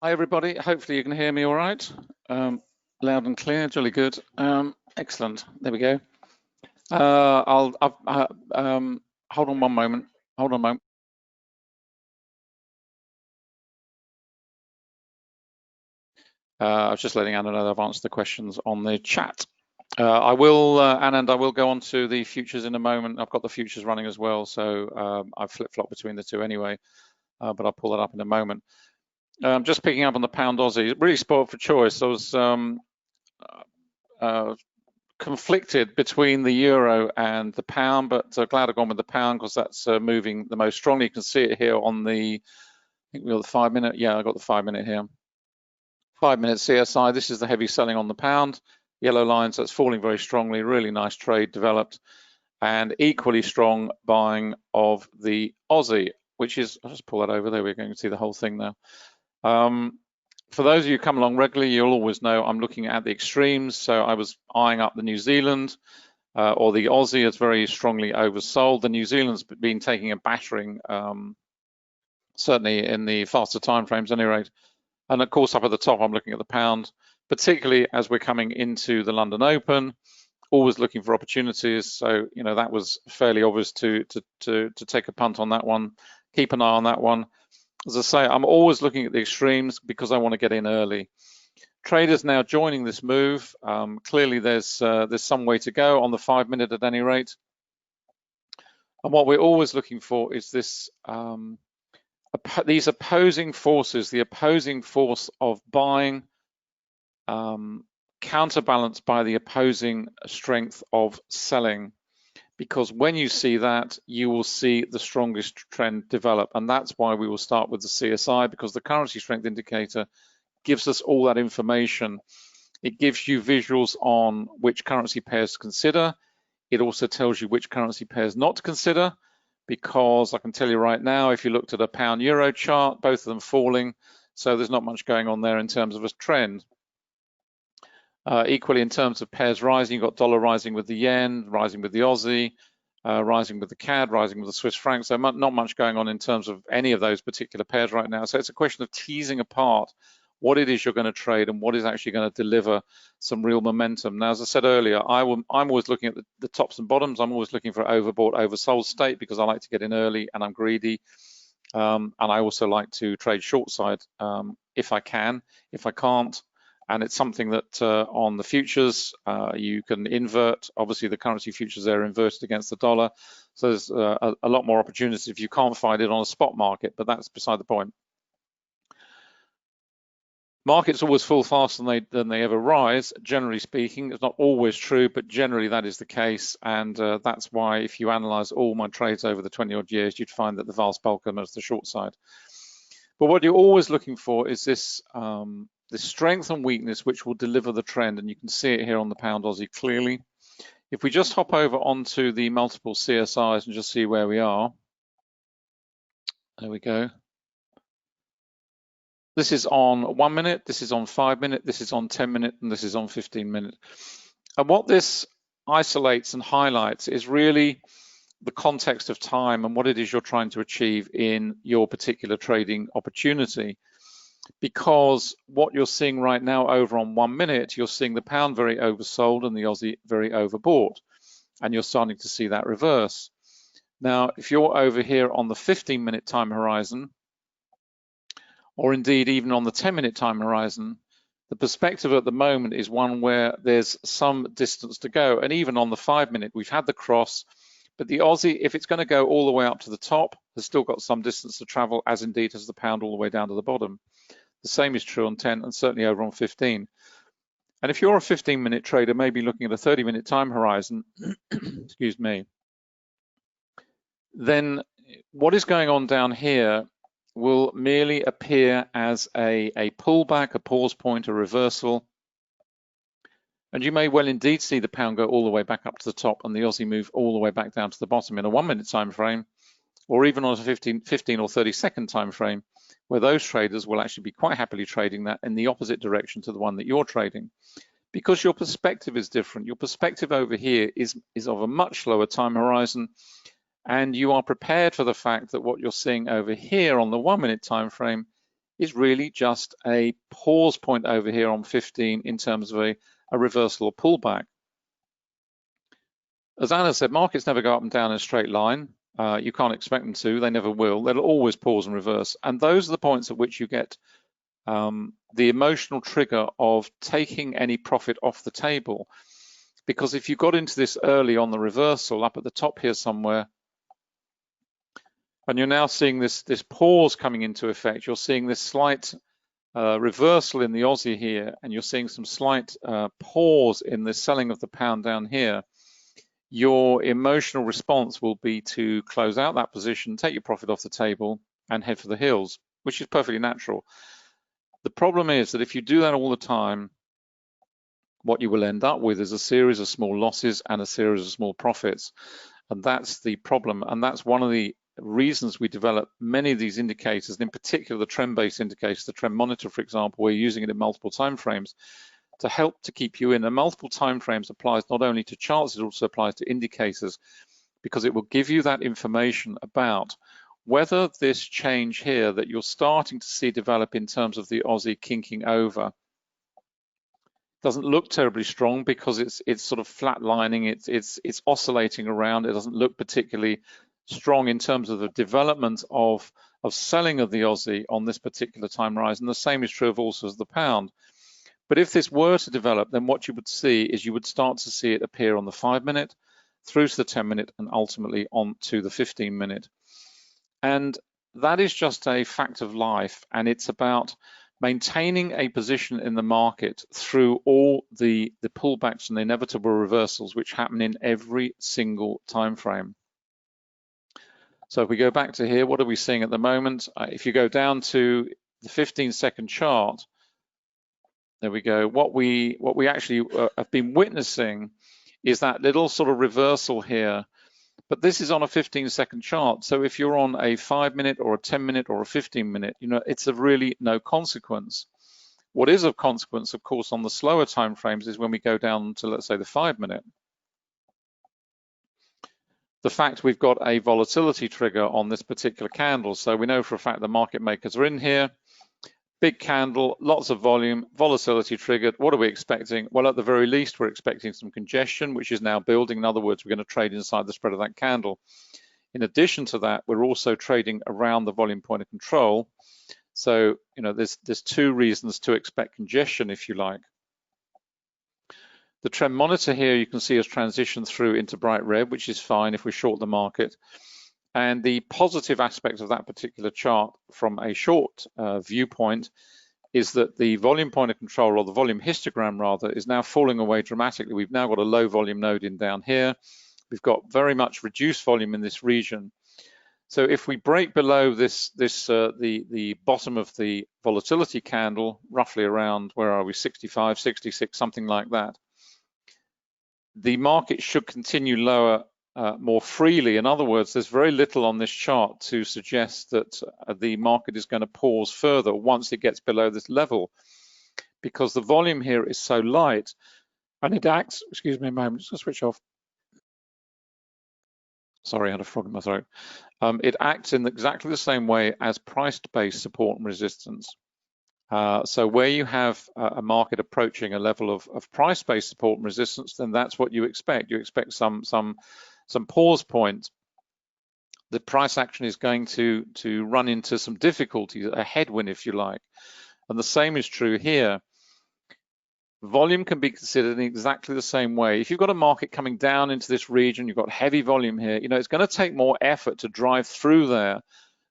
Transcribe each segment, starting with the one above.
Hi everybody, hopefully you can hear me all right. Loud and clear, jolly good. Excellent, there we go. Hold on one moment, hold on a moment. I was just letting Anna know that I've answered the questions on the chat. Anna, I will go on to the futures in a moment. I've got the futures running as well, so I've flip-flopped between the two anyway, but I'll pull that up in a moment. Just picking up on the pound Aussie, really spoiled for choice. I was conflicted between the euro and the pound, but glad I've gone with the pound because that's moving the most strongly. You can see it here on the, I think we got the 5 minute. Yeah, I got the 5 minute here. 5 minute CSI. This is the heavy selling on the pound. Yellow lines, that's falling very strongly. Really nice trade developed, and equally strong buying of the Aussie, which is, I'll just pull that over there. We're going to see the whole thing now. For those of you who come along regularly, you'll always know I'm looking at the extremes. So I was eyeing up the New Zealand or the Aussie is very strongly oversold. The New Zealand's been taking a battering, certainly in the faster timeframes, at any rate. And of course, up at the top, I'm looking at the pound, particularly as we're coming into the London Open. Always looking for opportunities. So that was fairly obvious to take a punt on that one. Keep an eye on that one. As I say, I'm always looking at the extremes because I want to get in early. Traders now joining this move. Clearly, there's some way to go on the 5 minute at any rate. And what we're always looking for is this these opposing forces, the opposing force of buying, counterbalanced by the opposing strength of selling. Because when you see that, you will see the strongest trend develop. And that's why we will start with the CSI, because the currency strength indicator gives us all that information. It gives you visuals on which currency pairs to consider. It also tells you which currency pairs not to consider, because I can tell you right now, if you looked at a pound euro chart, both of them falling, so there's not much going on there in terms of a trend. Equally, in terms of pairs rising, you've got dollar rising with the yen, rising with the Aussie, rising with the CAD, rising with the Swiss franc. So not much going on in terms of any of those particular pairs right now. So it's a question of teasing apart what it is you're going to trade and what is actually going to deliver some real momentum. Now, as I said earlier, I'm always looking at the tops and bottoms. I'm always looking for overbought, oversold state because I like to get in early and I'm greedy. And I also like to trade short side if I can. If I can't, and it's something that on the futures you can invert. Obviously, the currency futures there are inverted against the dollar, so there's a lot more opportunities if you can't find it on a spot market. But that's beside the point. Markets always fall faster than they ever rise. Generally speaking, it's not always true, but generally that is the case, and that's why if you analyse all my trades over the 20 odd years, you'd find that the vast bulk of them is the short side. But what you're always looking for is this strength and weakness which will deliver the trend, and you can see it here on the pound Aussie clearly. If we just hop over onto the multiple CSIs and just see where we are. There we go. This is on 1 minute, this is on 5 minute, this is on 10 minute, and this is on 15 minute. And what this isolates and highlights is really the context of time and what it is you're trying to achieve in your particular trading opportunity. Because what you're seeing right now over on 1 minute, you're seeing the pound very oversold and the Aussie very overbought. And you're starting to see that reverse. Now, if you're over here on the 15-minute time horizon, or indeed even on the 10-minute time horizon, the perspective at the moment is one where there's some distance to go. And even on the 5 minute, we've had the cross, but the Aussie, if it's going to go all the way up to the top, has still got some distance to travel, as indeed has the pound all the way down to the bottom. The same is true on 10 and certainly over on 15. And if you're a 15-minute trader, maybe looking at a 30-minute time horizon, excuse me, then what is going on down here will merely appear as a pullback, a pause point, a reversal. And you may well indeed see the pound go all the way back up to the top and the Aussie move all the way back down to the bottom in a 1 minute time frame, or even on a 15 or 30-second time frame, where those traders will actually be quite happily trading that in the opposite direction to the one that you're trading. Because your perspective is different. Your perspective over here is of a much lower time horizon, and you are prepared for the fact that what you're seeing over here on the 1 minute time frame is really just a pause point over here on 15 in terms of a reversal or pullback. As Anna said, markets never go up and down in a straight line. You can't expect them to, they never will. They'll always pause and reverse. And those are the points at which you get the emotional trigger of taking any profit off the table. Because if you got into this early on the reversal up at the top here somewhere, and you're now seeing this pause coming into effect, you're seeing this slight reversal in the Aussie here, and you're seeing some slight pause in the selling of the pound down here, your emotional response will be to close out that position, take your profit off the table, and head for the hills, which is perfectly natural. The problem is that if you do that all the time, what you will end up with is a series of small losses and a series of small profits. And that's the problem. And that's one of the reasons we develop many of these indicators, and in particular the trend-based indicators, the trend monitor, for example, we're using it in multiple timeframes to help to keep you in. And multiple timeframes applies not only to charts, it also applies to indicators, because it will give you that information about whether this change here that you're starting to see develop in terms of the Aussie kinking over doesn't look terribly strong, because it's sort of flatlining, it's oscillating around. It doesn't look particularly strong in terms of the development of selling of the Aussie on this particular time horizon. The same is true of also as the pound. But if this were to develop, then what you would see is you would start to see it appear on the 5-minute, through to the 10-minute, and ultimately on to the 15-minute. And that is just a fact of life, and it's about maintaining a position in the market through all the pullbacks and the inevitable reversals which happen in every single time frame. So if we go back to here, what are we seeing at the moment? If you go down to the 15-second chart, there we go. What we actually have been witnessing is that little sort of reversal here, but this is on a 15-second chart. So if you're on a 5-minute or a 10-minute or a 15-minute, you know, it's of really no consequence. What is of consequence, of course, on the slower time frames is when we go down to, let's say, the 5-minute. The fact we've got a volatility trigger on this particular candle. So we know for a fact the market makers are in here. Big candle, lots of volume, volatility triggered. What are we expecting? Well, at the very least, we're expecting some congestion, which is now building. In other words, we're going to trade inside the spread of that candle. In addition to that, we're also trading around the volume point of control. So, you know, there's two reasons to expect congestion, if you like. The trend monitor here, you can see has transitioned through into bright red, which is fine if we short the market. And the positive aspect of that particular chart from a short viewpoint is that the volume point of control, or the volume histogram rather, is now falling away dramatically. We've now got a low volume node in down here. We've got very much reduced volume in this region. So if we break below the bottom of the volatility candle, roughly around, where are we, 65, 66, something like that, the market should continue lower more freely. In other words, there's very little on this chart to suggest that the market is going to pause further once it gets below this level, because the volume here is so light, and it acts, excuse me a moment, just gonna switch off. Sorry, I had a frog in my throat. It acts in exactly the same way as price-based support and resistance. So where you have a market approaching a level of price-based support and resistance, then that's what you expect. You expect some pause point. The price action is going to run into some difficulties, a headwind, if you like. And the same is true here. Volume can be considered in exactly the same way. If you've got a market coming down into this region, you've got heavy volume here, you know, it's going to take more effort to drive through there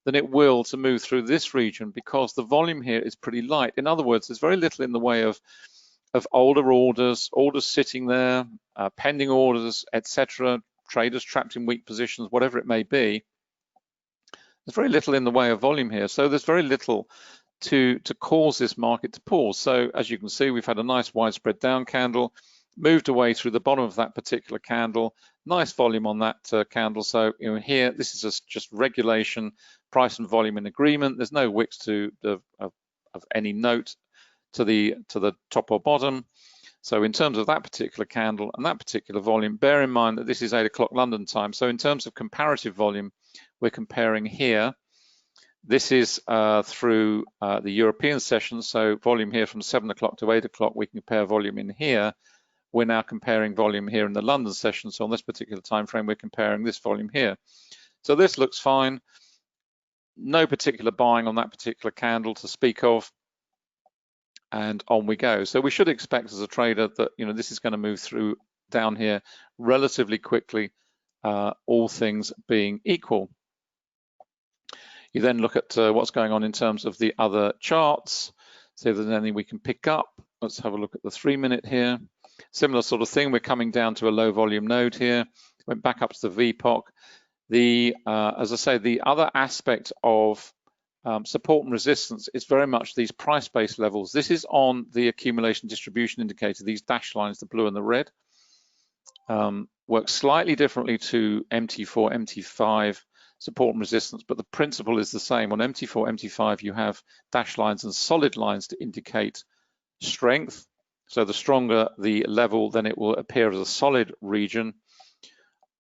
than it will to move through this region, because the volume here is pretty light. In other words, there's very little in the way of older orders sitting there, pending orders, etc., traders trapped in weak positions, whatever it may be. There's very little in the way of volume here. So there's very little to cause this market to pause. So as you can see, we've had a nice widespread down candle, moved away through the bottom of that particular candle, nice volume on that candle. So, you know, here, this is just regulation, price and volume in agreement. There's no wicks of any note to the top or bottom. So in terms of that particular candle and that particular volume, bear in mind that this is 8 o'clock London time. So in terms of comparative volume, we're comparing here This is through the European session, so volume here from 7 o'clock to 8 o'clock, we can compare volume in here. We're now comparing volume here in the London session, so on this particular time frame, we're comparing this volume here. So this looks fine. No particular buying on that particular candle to speak of, and on we go. So we should expect as a trader that this is going to move through down here relatively quickly, all things being equal. You then look at what's going on in terms of the other charts, see if there's anything we can pick up. Let's have a look at the 3-minute here. Similar sort of thing, we're coming down to a low volume node here, went back up to the VPOC. As I say, the other aspect of support and resistance is very much these price-based levels. This is on the accumulation distribution indicator, these dashed lines, the blue and the red. Work slightly differently to MT4, MT5 support and resistance, but the principle is the same. On MT4, MT5, you have dashed lines and solid lines to indicate strength. So the stronger the level, then it will appear as a solid region.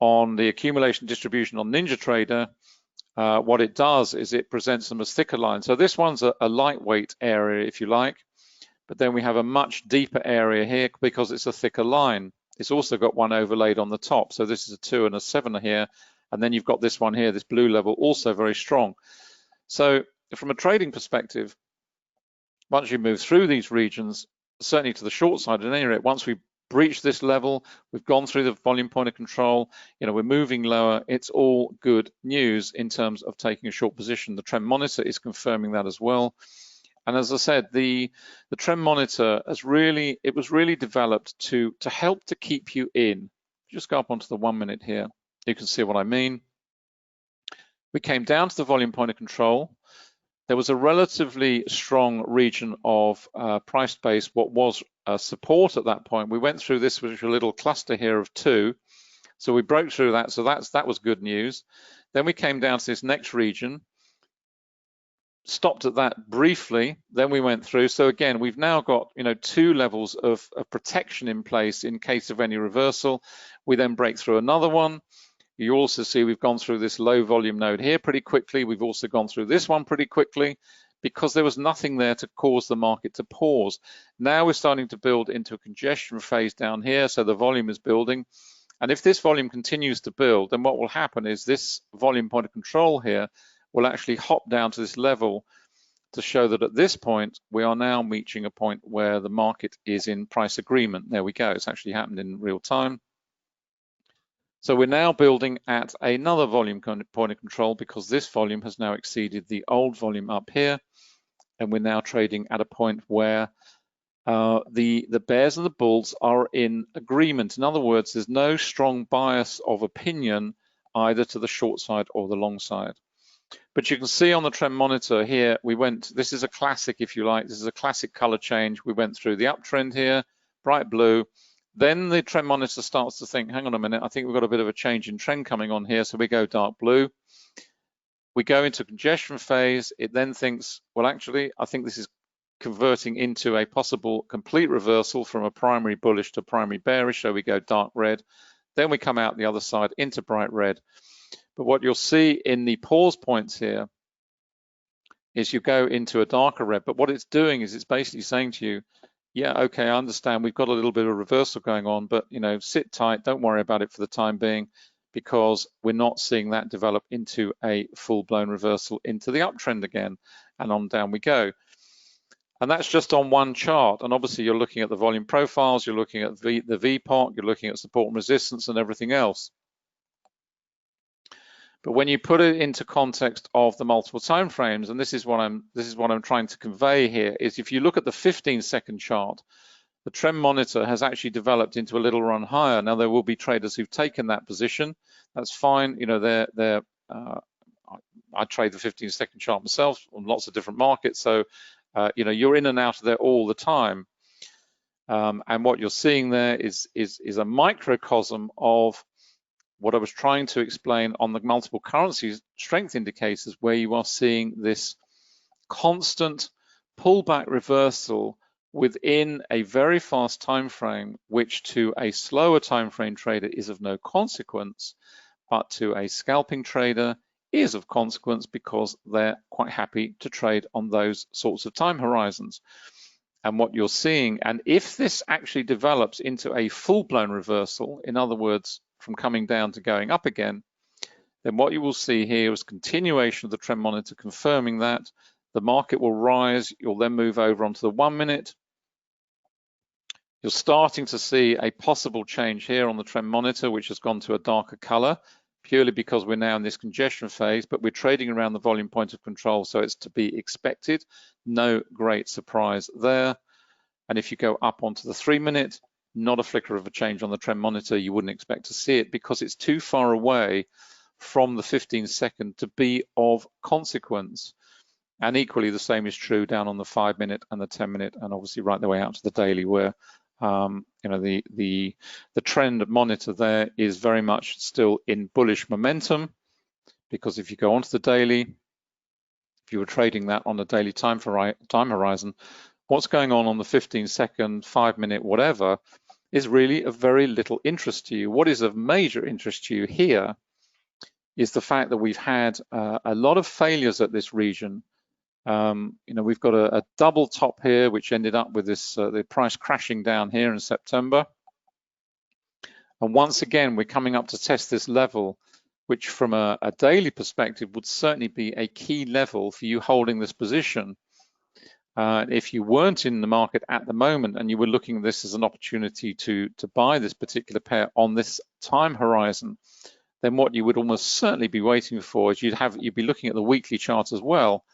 On the accumulation distribution on NinjaTrader, what it does is it presents them as thicker lines. So this one's a lightweight area, if you like, but then we have a much deeper area here because it's a thicker line. It's also got one overlaid on the top. So this is a 2 and a 7 here. And then you've got this one here, this blue level, also very strong. So from a trading perspective, once you move through these regions, certainly to the short side at any rate, once we breach this level, we've gone through the volume point of control, we're moving lower, it's all good news in terms of taking a short position. The trend monitor is confirming that as well. And as I said, the trend monitor was really developed to help to keep you in. Just go up onto the 1-minute here. You can see what I mean. We came down to the volume point of control. There was a relatively strong region of price-based, what was support at that point. We went through this with a little cluster here of 2. So we broke through that. So that was good news. Then we came down to this next region, stopped at that briefly. Then we went through. So again, we've now got 2 levels of protection in place in case of any reversal. We then break through another one. You also see we've gone through this low volume node here pretty quickly. We've also gone through this one pretty quickly because there was nothing there to cause the market to pause. Now we're starting to build into a congestion phase down here, so the volume is building. And if this volume continues to build, then what will happen is this volume point of control here will actually hop down to this level to show that at this point, we are now reaching a point where the market is in price agreement. There we go, it's actually happened in real time. So we're now building at another volume point of control because this volume has now exceeded the old volume up here. And we're now trading at a point where the bears and the bulls are in agreement. In other words, there's no strong bias of opinion either to the short side or the long side. But you can see on the trend monitor here, this is a classic, if you like, this is a classic color change. We went through the uptrend here, bright blue. Then the trend monitor starts to think, hang on a minute, I think we've got a bit of a change in trend coming on here. So we go dark blue. We go into congestion phase. It then thinks, well, actually, I think this is converting into a possible complete reversal from a primary bullish to primary bearish. So we go dark red. Then we come out the other side into bright red. But what you'll see in the pause points here is you go into a darker red. But what it's doing is it's basically saying to you, yeah, okay, I understand we've got a little bit of reversal going on, but sit tight, don't worry about it for the time being, because we're not seeing that develop into a full-blown reversal into the uptrend again, and on down we go. And that's just on one chart. And obviously you're looking at the volume profiles, you're looking at the VPOC, you're looking at support and resistance and everything else. But when you put it into context of the multiple time frames, and this is what I'm trying to convey here, is if you look at the 15-second chart, the trend monitor has actually developed into a little run higher. Now there will be traders who've taken that position. That's fine. I trade the 15-second chart myself on lots of different markets, so you're in and out of there all the time. And what you're seeing there is a microcosm of what I was trying to explain on the multiple currencies strength indicators, where you are seeing this constant pullback reversal within a very fast time frame, which to a slower time frame trader is of no consequence, but to a scalping trader is of consequence because they're quite happy to trade on those sorts of time horizons. And what you're seeing, and if this actually develops into a full-blown reversal, in other words, from coming down to going up again, then what you will see here is continuation of the trend monitor confirming that. The market will rise. You'll then move over onto the 1 minute. You're starting to see a possible change here on the trend monitor, which has gone to a darker color, purely because we're now in this congestion phase, but we're trading around the volume point of control, so it's to be expected. No great surprise there. And if you go up onto the 3 minute, not a flicker of a change on the trend monitor. You wouldn't expect to see it because it's too far away from the 15-second to be of consequence. And equally, the same is true down on the 5 minute and the 10 minute, and obviously right the way out to the daily, where the trend monitor there is very much still in bullish momentum. Because if you go onto the daily, if you were trading that on a daily time horizon, what's going on the 15-second, 5 minute, whatever, is really of very little interest to you. What is of major interest to you here is the fact that we've had a lot of failures at this region. We've got a double top here, which ended up with this the price crashing down here in September. And once again, we're coming up to test this level, which from a daily perspective would certainly be a key level for you holding this position. If you weren't in the market at the moment and you were looking at this as an opportunity to buy this particular pair on this time horizon, then what you would almost certainly be waiting for is you'd be looking at the weekly chart as well.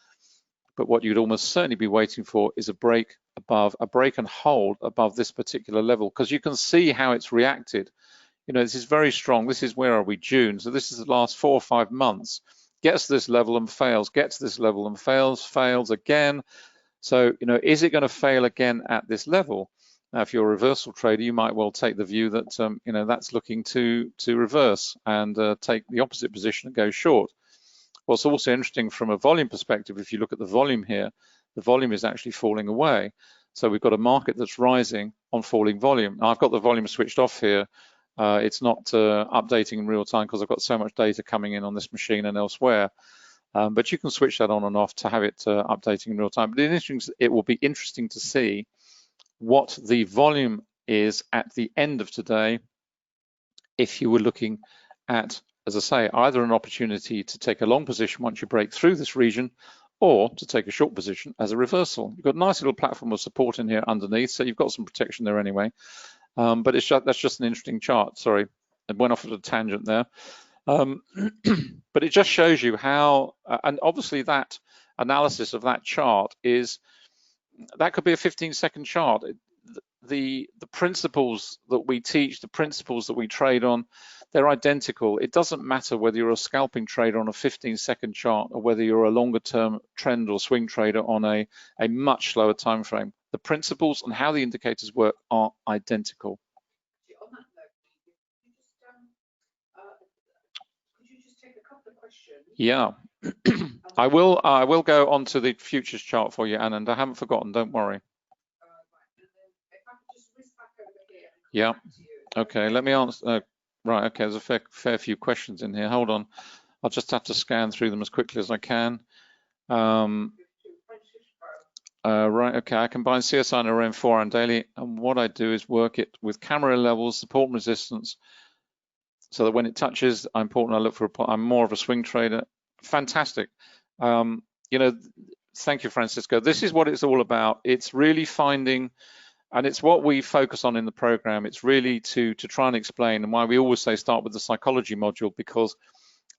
But what you'd almost certainly be waiting for is a break and hold above this particular level, because you can see how it's reacted. This is very strong. This is, where are we, June? So this is the last 4 or 5 months. Gets to this level and fails, gets to this level and fails, fails again. So, is it going to fail again at this level? Now, if you're a reversal trader, you might well take the view that, that's looking to reverse and take the opposite position and go short. What's also interesting from a volume perspective, if you look at the volume here, the volume is actually falling away. So we've got a market that's rising on falling volume. Now, I've got the volume switched off here. It's not updating in real time because I've got so much data coming in on this machine and elsewhere. But you can switch that on and off to have it updating in real time. But it will be interesting to see what the volume is at the end of today if you were looking at, as I say, either an opportunity to take a long position once you break through this region, or to take a short position as a reversal. You've got a nice little platform of support in here underneath, so you've got some protection there anyway. But that's just an interesting chart. Sorry, I went off at a tangent there. But it just shows you how, and obviously that analysis of that chart that could be a 15-second chart. The principles that we teach, the principles that we trade on, they're identical. It doesn't matter whether you're a scalping trader on a 15-second chart or whether you're a longer term trend or swing trader on a much slower time frame. The principles and how the indicators work are identical. On that note, could you just take a couple of questions? Yeah. I will go on to the futures chart for you, Anna, and I haven't forgotten, don't worry. Yeah. Okay, let me answer. Right, okay, there's a fair few questions in here. Hold on. I'll just have to scan through them as quickly as I can. Right, okay, I combine CSI and RM4 on daily, and what I do is work it with camera levels, support and resistance, so that when it touches, I'm more of a swing trader. Fantastic. Thank you, Francisco. This is what it's all about. It's really finding, and it's what we focus on in the program. It's really to try and explain, and why we always say start with the psychology module, because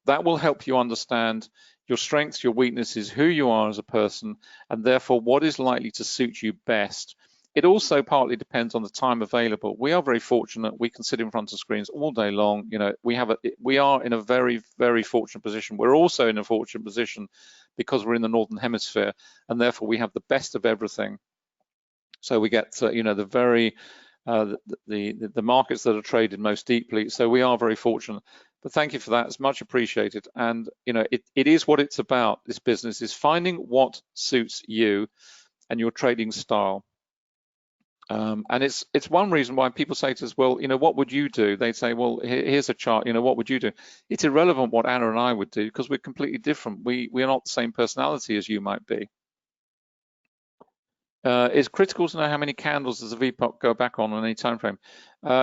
that will help you understand your strengths, your weaknesses, who you are as a person, and therefore what is likely to suit you best. It also partly depends on the time available. We are very fortunate. We can sit in front of screens all day long. We are in a very, very fortunate position. We're also in a fortunate position because we're in the Northern Hemisphere, and therefore we have the best of everything. So we get, the markets that are traded most deeply. So we are very fortunate. But thank you for that. It's much appreciated. And it is what it's about. This business is finding what suits you and your trading style. And it's one reason why people say to us, well, you know, what would you do? They say, well, here's a chart, you know, what would you do? It's irrelevant what Anna and I would do because we're completely different. We are not the same personality as you might be. It's critical to know how many candles does a VPOC go back on any time frame.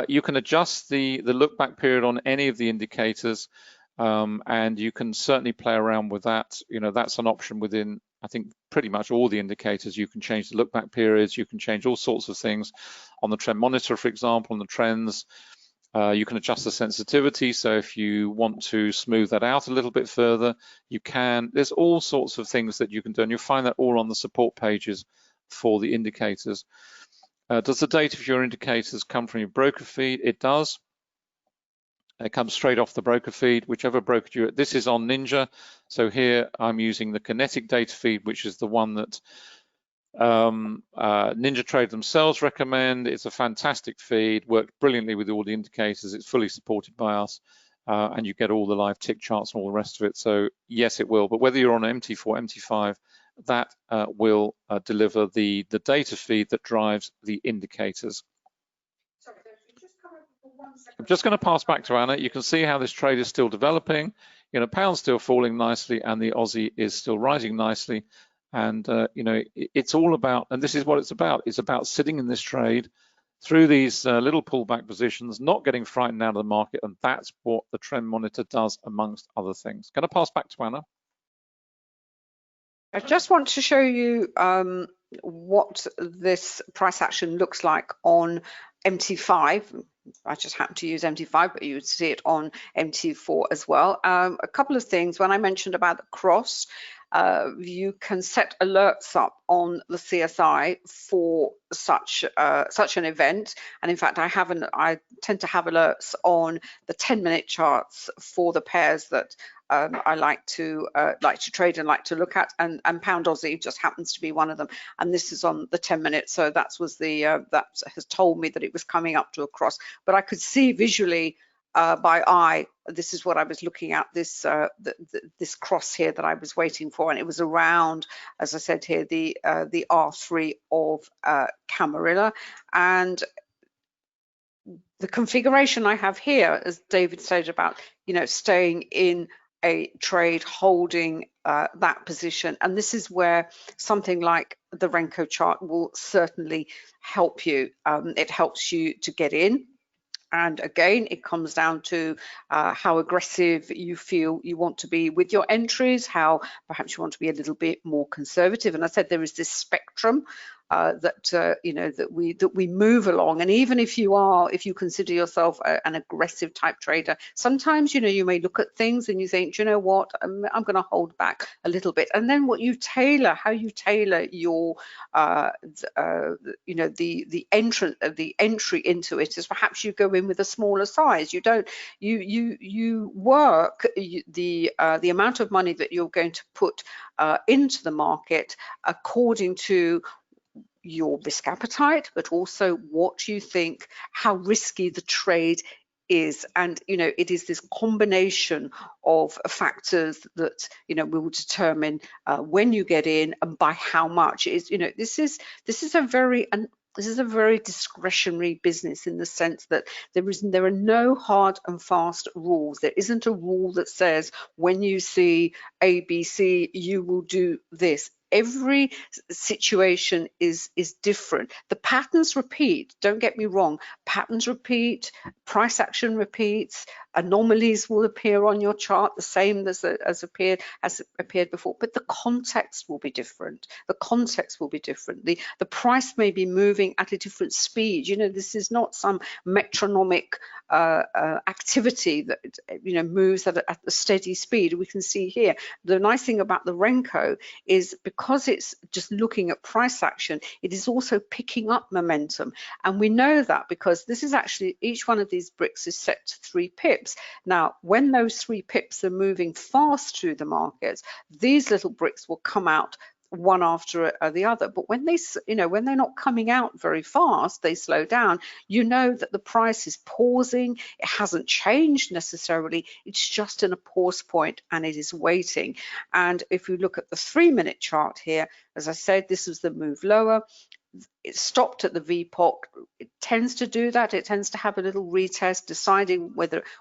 You can adjust the look back period on any of the indicators, and you can certainly play around with that. You know, that's an option within, I think, pretty much all the indicators. You can change the look back periods, you can change all sorts of things on the trend monitor, for example, on the trends. You can adjust the sensitivity, so if you want to smooth that out a little bit further, you can. There's all sorts of things that you can do, and you'll find that all on the support pages for the indicators. Does the data for your indicators come from your broker feed? It does. It comes straight off the broker feed, whichever broker you. This is on Ninja, so here I'm using the kinetic data feed, which is the one that Ninja Trade themselves recommend. It's a fantastic feed, worked brilliantly with all the indicators. It's fully supported by us, and you get all the live tick charts and all the rest of it. So yes, it will. But whether you're on MT4, MT5, that will deliver the data feed that drives the indicators. Sorry, just come over for 1 second. I'm just going to pass back to Anna. You can see how this trade is still developing. You know, pound's still falling nicely, and the Aussie is still rising nicely. And you know, it's all about, and this is what it's about. It's about sitting in this trade through these little pullback positions, not getting frightened out of the market, and that's what the trend monitor does, amongst other things. Going to pass back to Anna. I just want to show you what this price action looks like on MT5. I just happen to use MT5, but you would see it on MT4 as well. A couple of things. When I mentioned about the cross, you can set alerts up on the CSI for such an event, and in fact I tend to have alerts on the 10-minute charts for the pairs that I like to trade and like to look at, and pound Aussie just happens to be one of them, and this is on the 10-minute, so that has told me that it was coming up to a cross, but I could see visually by eye, this is what I was looking at, this cross here that I was waiting for, and it was around, as I said here, the R3 of Camarilla. And the configuration I have here, as David said about, you know, staying in a trade, holding that position, and this is where something like the Renko chart will certainly help you. It helps you to get in. And again, it comes down to how aggressive you feel you want to be with your entries, how perhaps you want to be a little bit more conservative. And I said there is this spectrum you know, that we move along. And even if you consider yourself an aggressive type trader, sometimes, you know, you may look at things and you think, you know what, I'm going to hold back a little bit. And then what you tailor, how you tailor your you know, the entry into it is perhaps you go in with a smaller size. You don't you work the amount of money that you're going to put into the market according to your risk appetite, but also what you think, how risky the trade is. And, you know, it is this combination of factors that, you know, will determine when you get in and by how much. Is, you know, this is a very discretionary business, in the sense that there are no hard and fast rules. There isn't a rule that says when you see ABC you will do this. Every situation is different. The patterns repeat, don't get me wrong, patterns repeat, price action repeats, anomalies will appear on your chart the same as appeared before, but the context will be different. The context will be different. The price may be moving at a different speed. You know, this is not some metronomic activity that, you know, moves at a steady speed. We can see here, the nice thing about the Renko is because it's just looking at price action, it is also picking up momentum. And we know that because this is actually, each one of these bricks is set to 3 pips. Now, when those 3 pips are moving fast through the markets, these little bricks will come out one after the other. But when they, you know, when they're not coming out very fast, they slow down. You know that the price is pausing. It hasn't changed necessarily. It's just in a pause point and it is waiting. And if you look at the 3-minute chart here, as I said, this was the move lower. it stopped at the VPOC. It tends to do that. It tends to have a little retest, deciding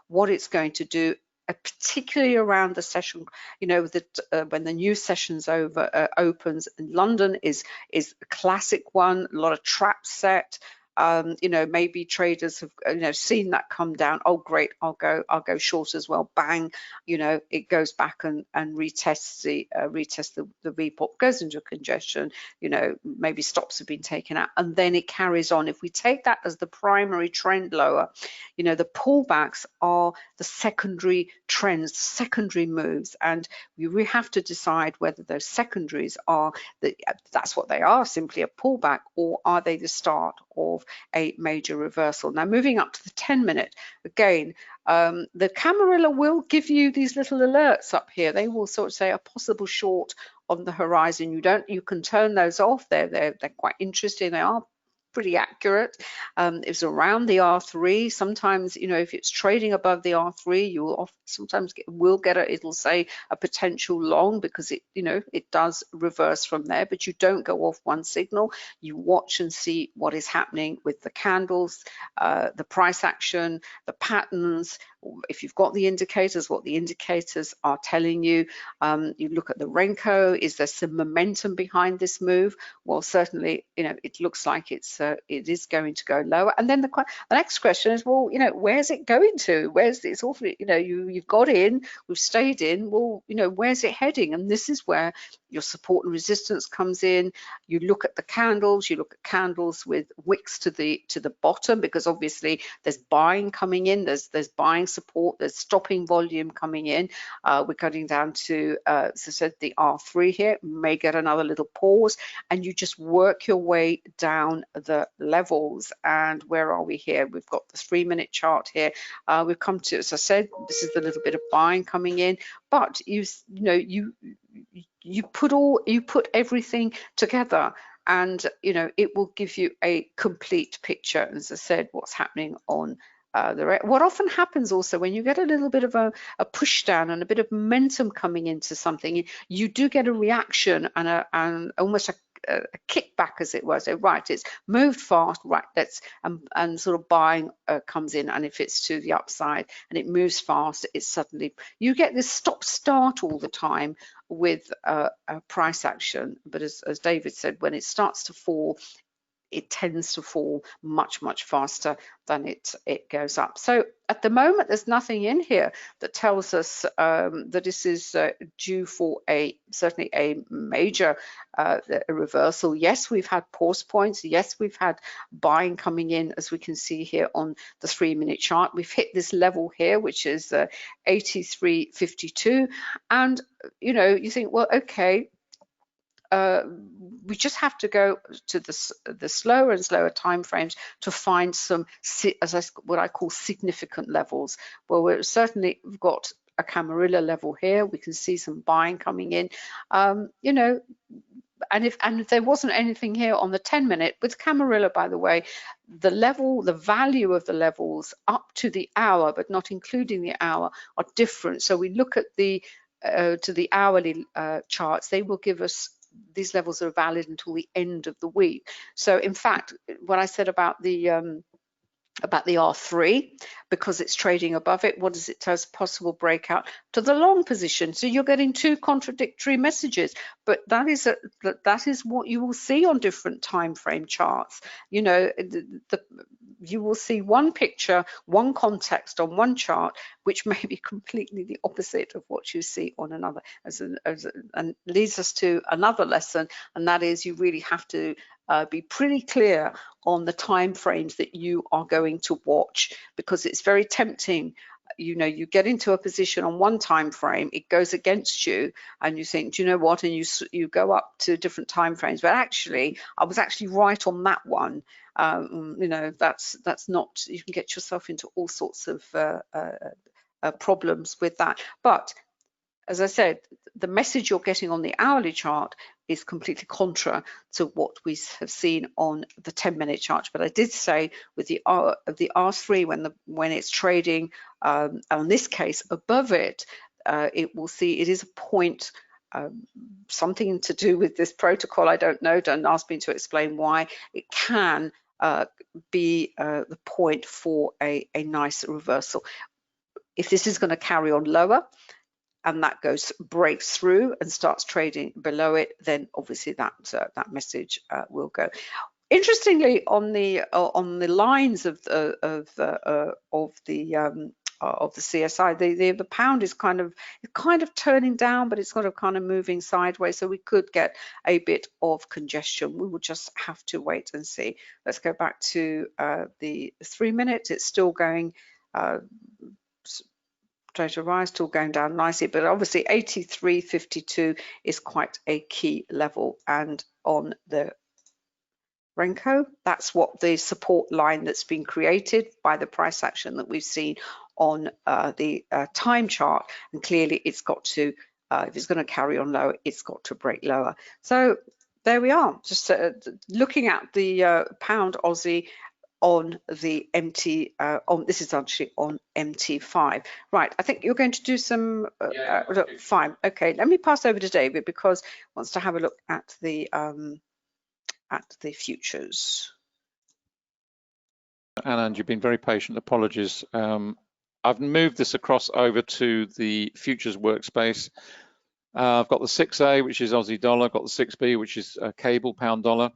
what it's going to do, particularly around the session, you know, that when the new session's opens. And London is a classic one. A lot of traps set. You know, maybe traders have, you know, seen that come down. Oh, great, I'll go short as well. Bang, you know, it goes back and retests the VPOC, goes into a congestion. You know, maybe stops have been taken out, and then it carries on. If we take that as the primary trend lower, you know, the pullbacks are the secondary trends, secondary moves, and we have to decide whether those secondaries are that's what they are, simply a pullback, or are they the start of a major reversal. Now, moving up to the 10-minute, again, the Camarilla will give you these little alerts up here. They will sort of say a possible short on the horizon. You can turn those off. They're quite interesting. They are pretty accurate. It's around the R3. Sometimes, you know, if it's trading above the R3, you will sometimes it'll say a potential long, because it, you know, it does reverse from there, but you don't go off one signal. You watch and see what is happening with the candles, the price action, the patterns. If you've got the indicators, what the indicators are telling you. You look at the Renko. Is there some momentum behind this move? Well, certainly, you know, it looks like it is going to go lower. And then the next question is, well, you know, where's it going to? It's awfully, you know, you've got in, we've stayed in. Well, you know, where's it heading? And this is where your support and resistance comes in. You look at the candles. You look at candles with wicks to the bottom, because obviously there's buying coming in. There's buying support. There's stopping volume coming in. We're cutting down to, as I said, the R3 here. May get another little pause, and you just work your way down the levels. And where are we here? We've got the 3-minute chart here. We've come to, as I said, this is the little bit of buying coming in, but you put everything together, and you know, it will give you a complete picture. As I said, what's happening on what often happens also when you get a little bit of a push down and a bit of momentum coming into something, you do get a reaction and almost a kickback, as it were. So right, it's moved fast, right, that's and sort of buying comes in, and if it's to the upside and it moves fast, it's suddenly, you get this stop start all the time with a price action. But as David said, when it starts to fall, it tends to fall much, much faster than it goes up. So at the moment, there's nothing in here that tells us that this is due for certainly a major reversal. Yes, we've had pause points. Yes, we've had buying coming in, as we can see here on the 3-minute chart. We've hit this level here, which is 83.52, and you know, you think, well, okay. We just have to go to the slower and slower time frames to find some, what I call significant levels. Well, we've got a Camarilla level here. We can see some buying coming in. You know, and if there wasn't anything here on the 10-minute with Camarilla, by the way, the value of the levels up to the hour, but not including the hour, are different. So we look at the to the hourly charts. They will give us, these levels are valid until the end of the week. So in fact, what I said about the R3, because it's trading above it, what does it tell us? Possible breakout to the long position. So you're getting two contradictory messages, but that is what you will see on different time frame charts. You know, you will see one picture, one context on one chart, which may be completely the opposite of what you see on another, and leads us to another lesson, and that is you really have to be pretty clear on the time frames that you are going to watch, because it's very tempting. You know, you get into a position on one time frame, it goes against you, and you think, do you know what? And you go up to different time frames, but actually, I was actually right on that one. You know, that's not. You can get yourself into all sorts of problems with that. But as I said, the message you're getting on the hourly chart is completely contra to what we have seen on the 10-minute chart. But I did say with the R3, when it's trading, in this case above it, it will see it is a point something to do with this protocol, I don't know, don't ask me to explain why. It can be the point for a nice reversal. If this is going to carry on lower and that breaks through and starts trading below it, then obviously that message will go. Interestingly, on the lines of the CSI, the pound is kind of turning down, but it's kind of moving sideways. So we could get a bit of congestion. We will just have to wait and see. Let's go back to the 3 minutes. It's still going straight to rise, still going down nicely, but obviously 83.52 is quite a key level. And on the Renko, that's what the support line that's been created by the price action that we've seen on the time chart, and clearly it's got to, if it's going to carry on lower, it's got to break lower. So there we are, just looking at the pound Aussie on the MT, this is actually on MT5. Right, I think you're going to do some, fine, okay, let me pass over to David because he wants to have a look at the futures. Anand, you've been very patient, apologies. I've moved this across over to the futures workspace. I've got the 6A, which is Aussie dollar, I've got the 6B, which is cable pound dollar,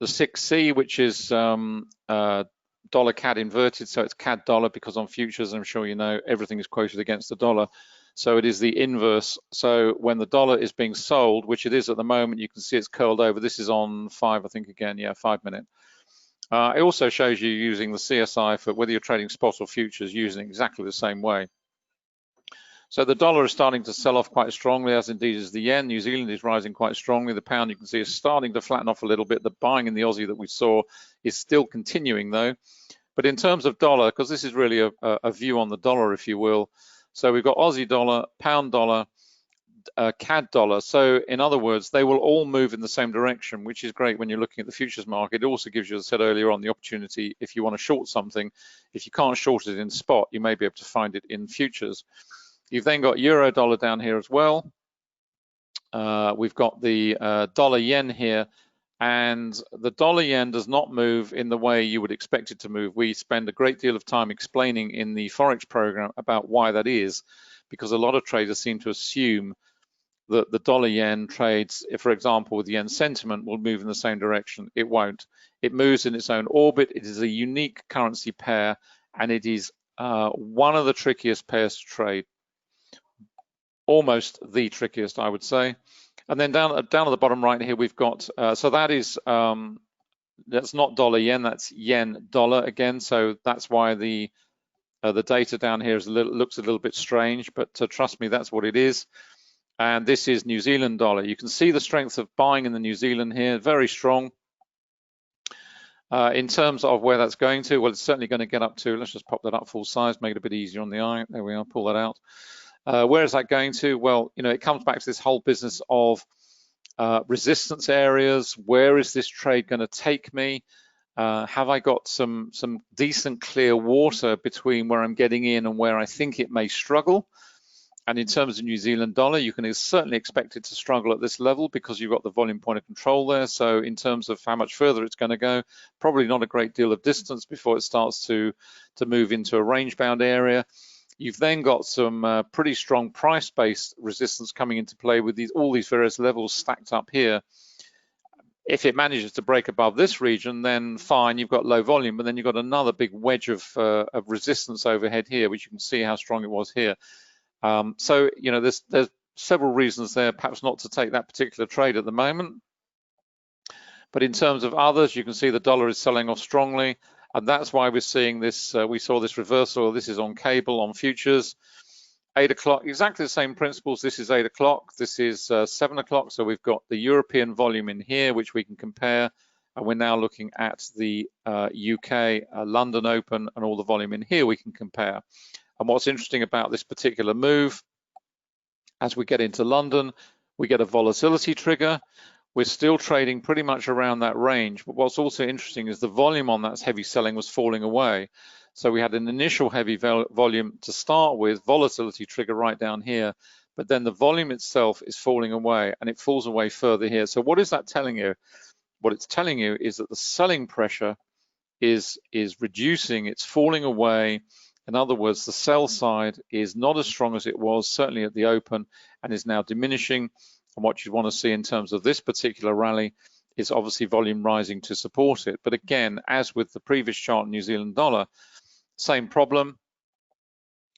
the 6C, which is dollar CAD inverted, so it's CAD dollar, because on futures, I'm sure you know, everything is quoted against the dollar. So it is the inverse. So when the dollar is being sold, which it is at the moment, you can see it's curled over. This is on 5, I think again, yeah, 5 minute. It also shows you using the CSI for whether you're trading spot or futures, using exactly the same way. So the dollar is starting to sell off quite strongly, as indeed is the yen. New Zealand is rising quite strongly. The pound, you can see, is starting to flatten off a little bit. The buying in the Aussie that we saw is still continuing though. But in terms of dollar, because this is really a view on the dollar, if you will. So we've got Aussie dollar, pound dollar, CAD dollar. So in other words, they will all move in the same direction, which is great when you're looking at the futures market. It also gives you, as I said earlier on, the opportunity, if you want to short something, if you can't short it in spot, you may be able to find it in futures. You've then got euro dollar down here as well. We've got the dollar yen here, and the dollar yen does not move in the way you would expect it to move. We spend a great deal of time explaining in the forex program about why that is, because a lot of traders seem to assume that the dollar yen trades, if, for example, with yen sentiment, will move in the same direction. It won't. It moves in its own orbit. It is a unique currency pair, and it is one of the trickiest pairs to trade. Almost the trickiest, I would say. And then down at the bottom right here, we've got, so that is, that's not dollar yen, that's yen dollar again. So that's why the data down here is looks a little bit strange, but trust me, that's what it is. And this is New Zealand dollar. You can see the strength of buying in the New Zealand here, very strong. In terms of where that's going to, well, it's certainly going to get up to, let's just pop that up full size, make it a bit easier on the eye. There we are, pull that out. Where is that going to? Well, you know, it comes back to this whole business of resistance areas. Where is this trade going to take me? Have I got some decent clear water between where I'm getting in and where I think it may struggle? And in terms of New Zealand dollar, you can certainly expect it to struggle at this level because you've got the volume point of control there. So in terms of how much further it's going to go, probably not a great deal of distance before it starts to move into a range-bound area. You've then got some pretty strong price-based resistance coming into play with all these various levels stacked up here. If it manages to break above this region, then fine, you've got low volume, but then you've got another big wedge of resistance overhead here, which you can see how strong it was here. So, you know, there's several reasons there, perhaps not to take that particular trade at the moment. But in terms of others, you can see the dollar is selling off strongly. And that's why we're seeing this, we saw this reversal. This is on cable, on futures, 8 o'clock, exactly the same principles. This is 8 o'clock, this is 7 o'clock. So we've got the European volume in here, which we can compare. And we're now looking at the UK, London Open, and all the volume in here we can compare. And what's interesting about this particular move, as we get into London, we get a volatility trigger. We're still trading pretty much around that range, but what's also interesting is the volume on that heavy selling was falling away. So we had an initial heavy volume to start with, volatility trigger right down here, but then the volume itself is falling away, and it falls away further here. So what is that telling you? What it's telling you is that the selling pressure is reducing, it's falling away. In other words, the sell side is not as strong as it was, certainly at the open, and is now diminishing. And what you want to see in terms of this particular rally is obviously volume rising to support it. But again, as with the previous chart, New Zealand dollar, same problem.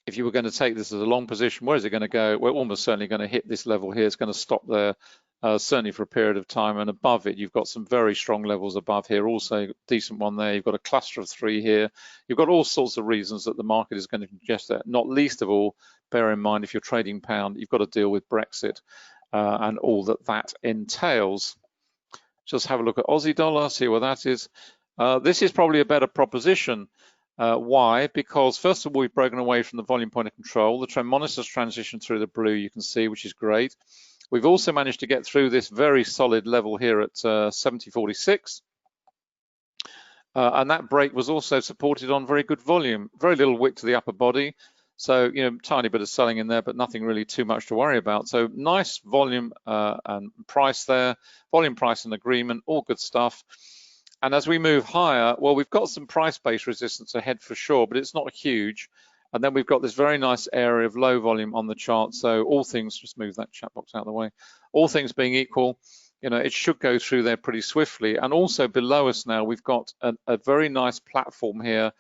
If you were going to take this as a long position, where is it going to go? We're almost certainly going to hit this level here. It's going to stop there, certainly for a period of time. And above it, you've got some very strong levels above here. Also, decent one there. You've got a cluster of 3 here. You've got all sorts of reasons that the market is going to suggest that. Not least of all, bear in mind, if you're trading pound, you've got to deal with Brexit and all that entails. Just have a look at Aussie dollar, see what that is. This is probably a better proposition. Why? Because first of all, we've broken away from the volume point of control. The trend monitor's transitioned through the blue, you can see, which is great. We've also managed to get through this very solid level here at 70.46. And that break was also supported on very good volume, very little wick to the upper body. So, you know, tiny bit of selling in there, but nothing really too much to worry about. So nice volume and price there, volume, price and agreement, all good stuff. And as we move higher, well, we've got some price-based resistance ahead for sure, but it's not huge. And then we've got this very nice area of low volume on the chart. So all things, just move that chat box out of the way. All things being equal, you know, it should go through there pretty swiftly. And also below us now, we've got a very nice platform here,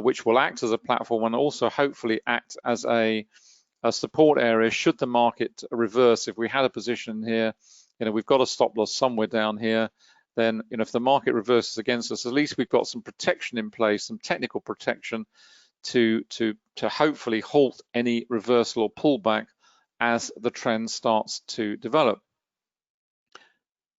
which will act as a platform and also hopefully act as a support area should the market reverse. If we had a position here, you know, we've got a stop loss somewhere down here. Then, you know, if the market reverses against us, at least we've got some protection in place, some technical protection to hopefully halt any reversal or pullback as the trend starts to develop.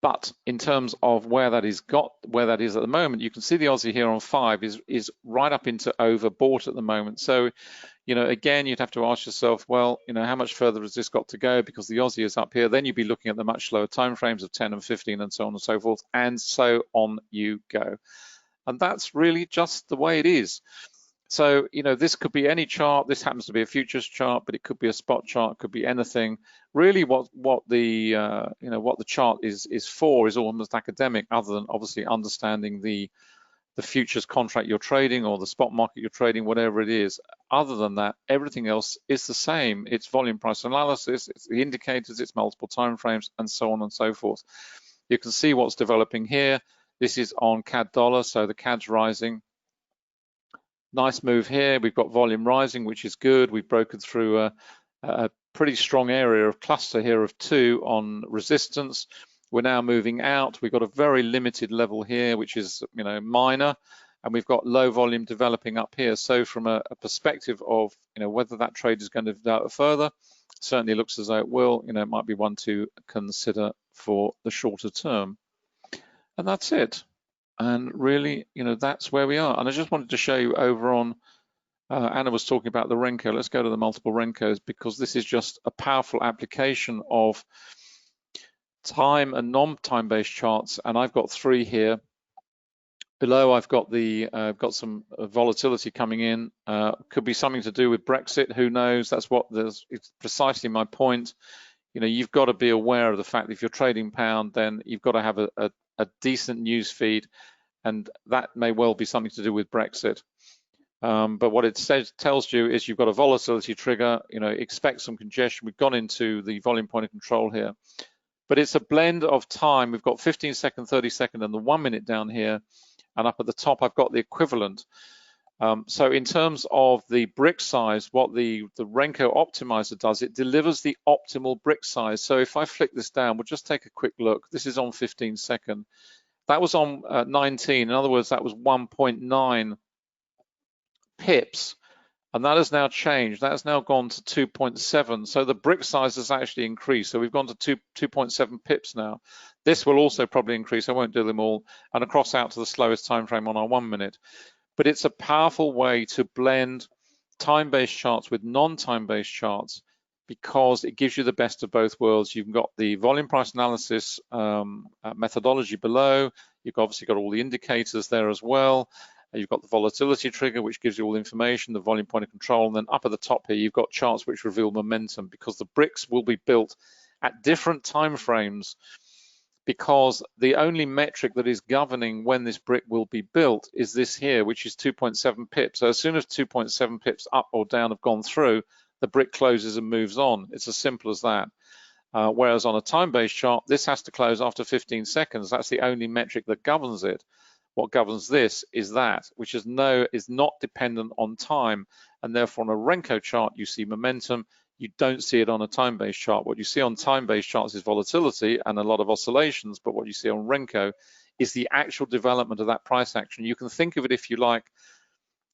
But in terms of where that is at the moment, you can see the Aussie here on 5 is right up into overbought at the moment. So, you know, again, you'd have to ask yourself, well, you know, how much further has this got to go? Because the Aussie is up here. Then you'd be looking at the much slower time frames of 10 and 15 and so on and so forth, and so on you go. And that's really just the way it is. So, you know, this could be any chart. This happens to be a futures chart, but it could be a spot chart, could be anything. Really, what the chart is for is almost academic, other than obviously understanding the futures contract you're trading or the spot market you're trading, whatever it is. Other than that, everything else is the same. It's volume price analysis, it's the indicators, it's multiple time frames, and so on and so forth. You can see what's developing here. This is on CAD dollar, so the CAD's rising. Nice move here. We've got volume rising, which is good. We've broken through a pretty strong area of cluster here of 2 on resistance. We're now moving out. We've got a very limited level here, which is, you know, minor, and we've got low volume developing up here. So from a perspective of, you know, whether that trade is going to develop further, certainly looks as though it will. You know, it might be one to consider for the shorter term. And that's it. And really, you know, that's where we are. And I just wanted to show you over on, Anna was talking about the Renko. Let's go to the multiple Renkos, because this is just a powerful application of time and non-time based charts. And I've got 3 here. Below, I've got got some volatility coming in. Could be something to do with Brexit. Who knows? It's precisely my point. You know, you've got to be aware of the fact that if you're trading pound, then you've got to have a decent news feed, and that may well be something to do with Brexit. But what it tells you is you've got a volatility trigger. You know, expect some congestion. We've gone into the volume point of control here, but it's a blend of time. We've got 15 second, 30 second, and the 1 minute down here, and up at the top I've got the equivalent. So in terms of the brick size, what the Renko optimizer does, it delivers the optimal brick size. So if I flick this down, we'll just take a quick look. This is on 15 second. That was on 19. In other words, that was 1.9 pips. And that has now changed. That has now gone to 2.7. So the brick size has actually increased. So we've gone to 2.7 pips now. This will also probably increase. I won't do them all. And across out to the slowest time frame on our 1 minute. But it's a powerful way to blend time-based charts with non-time-based charts, because it gives you the best of both worlds. You've got the volume price analysis methodology below. You've obviously got all the indicators there as well. You've got the volatility trigger, which gives you all the information, the volume point of control, and then up at the top here, you've got charts which reveal momentum, because the bricks will be built at different time frames, because the only metric that is governing when this brick will be built is this here, which is 2.7 pips. So as soon as 2.7 pips up or down have gone through, the brick closes and moves on. It's as simple as that. Whereas on a time-based chart, this has to close after 15 seconds. That's the only metric that governs it. What governs this is that, which is not dependent on time, and therefore on a Renko chart, you see momentum. You don't see it on a time-based chart. What you see on time-based charts is volatility and a lot of oscillations, but what you see on Renko is the actual development of that price action. You can think of it, if you like,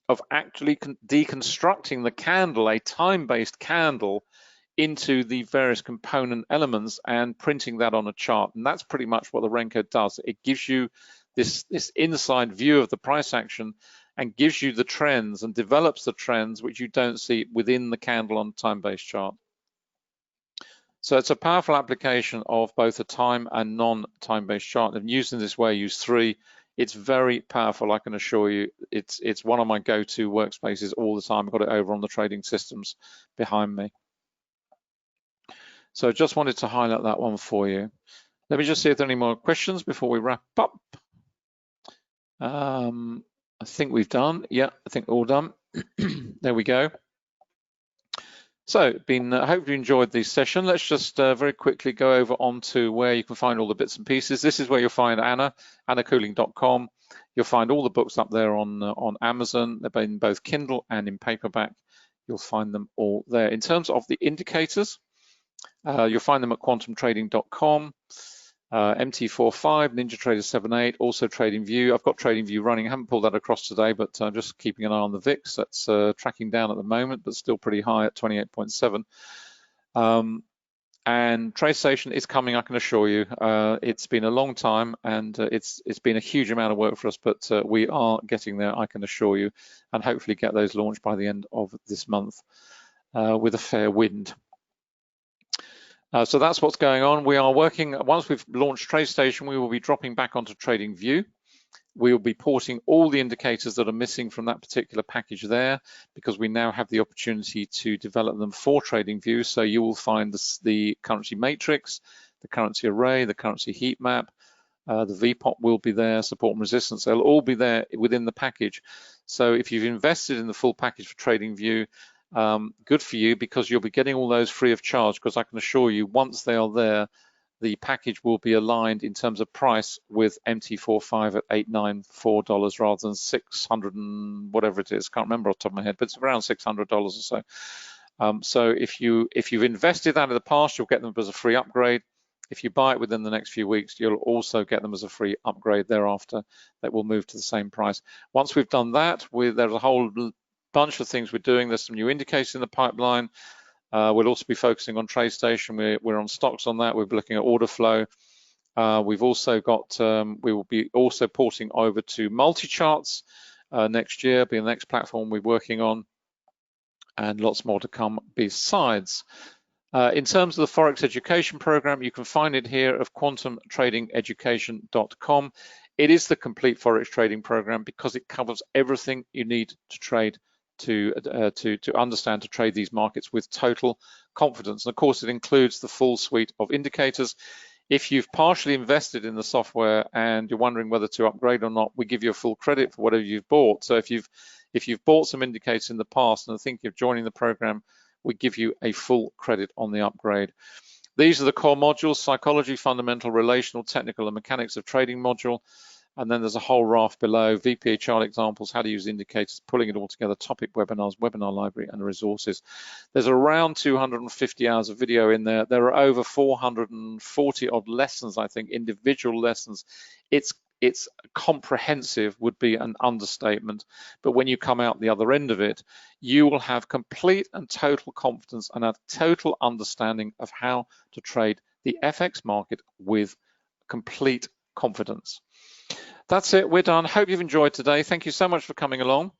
of actually deconstructing the candle, a time-based candle, into the various component elements and printing that on a chart. And that's pretty much what the Renko does. It gives you this inside view of the price action and gives you the trends and develops the trends which you don't see within the candle on a time-based chart. So it's a powerful application of both a time and non-time-based chart. And using this way, use 3. It's very powerful, I can assure you. It's one of my go-to workspaces all the time. I've got it over on the trading systems behind me. So just wanted to highlight that one for you. Let me just see if there are any more questions before we wrap up. I think we've done. Yeah, I think all done. There we go. So, hope you enjoyed this session. Let's just very quickly go over onto where you can find all the bits and pieces. This is where you'll find annacooling.com. You'll find all the books up there on Amazon. They're in both Kindle and in paperback. You'll find them all there. In terms of the indicators, you'll find them at quantumtrading.com. MT45, NinjaTrader 7.8, also TradingView. I've got TradingView running. I haven't pulled that across today, but I'm just keeping an eye on the VIX. That's tracking down at the moment, but still pretty high at 28.7. And TradeStation is coming, I can assure you. It's been a long time, and it's been a huge amount of work for us, but we are getting there, I can assure you, and hopefully get those launched by the end of this month with a fair wind. So that's what's going on. We are working, once we've launched TradeStation, we will be dropping back onto TradingView. We will be porting all the indicators that are missing from that particular package there, because we now have the opportunity to develop them for TradingView. So you will find the currency matrix, the currency array, the currency heat map, the VPOT will be there, support and resistance. They'll all be there within the package. So if you've invested in the full package for TradingView, good for you, because you'll be getting all those free of charge, because I can assure you once they are there, the package will be aligned in terms of price with MT45 at $894 rather than 600 and whatever it is. Can't remember off the top of my head, but it's around $600 or so. So if you've invested that in the past, you'll get them as a free upgrade. If you buy it within the next few weeks, you'll also get them as a free upgrade thereafter that will move to the same price. Once we've done that, there's a whole bunch of things we're doing. There's some new indicators in the pipeline. We'll also be focusing on TradeStation. We're on stocks on that. We're looking at order flow. We've also got, we will be also porting over to multi-charts next year, being the next platform we're working on, and lots more to come besides. In terms of the Forex education program, you can find it here at quantumtradingeducation.com. It is the complete Forex trading program because it covers everything you need to trade to understand, to trade these markets with total confidence. And of course, it includes the full suite of indicators. If you've partially invested in the software and you're wondering whether to upgrade or not, we give you a full credit for whatever you've bought. So if you've bought some indicators in the past and are thinking of joining the program, we give you a full credit on the upgrade. These are the core modules: psychology, fundamental, relational, technical, and mechanics of trading module. And then there's a whole raft below: VPA chart examples, how to use indicators, pulling it all together, topic webinars, webinar library, and resources. There's around 250 hours of video in there. There are over 440 odd lessons, I think, individual lessons. It's comprehensive would be an understatement, but when you come out the other end of it, you will have complete and total confidence and a total understanding of how to trade the FX market with complete confidence. That's it, we're done. Hope you've enjoyed today. Thank you so much for coming along.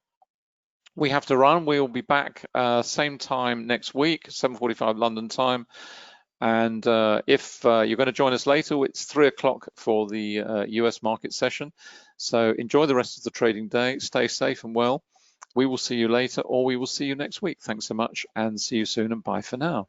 We have to run. We will be back same time next week, 7:45 London time. And if you're going to join us later, it's 3 o'clock for the US market session. So enjoy the rest of the trading day. Stay safe and well. We will see you later, or we will see you next week. Thanks so much, and see you soon, and bye for now.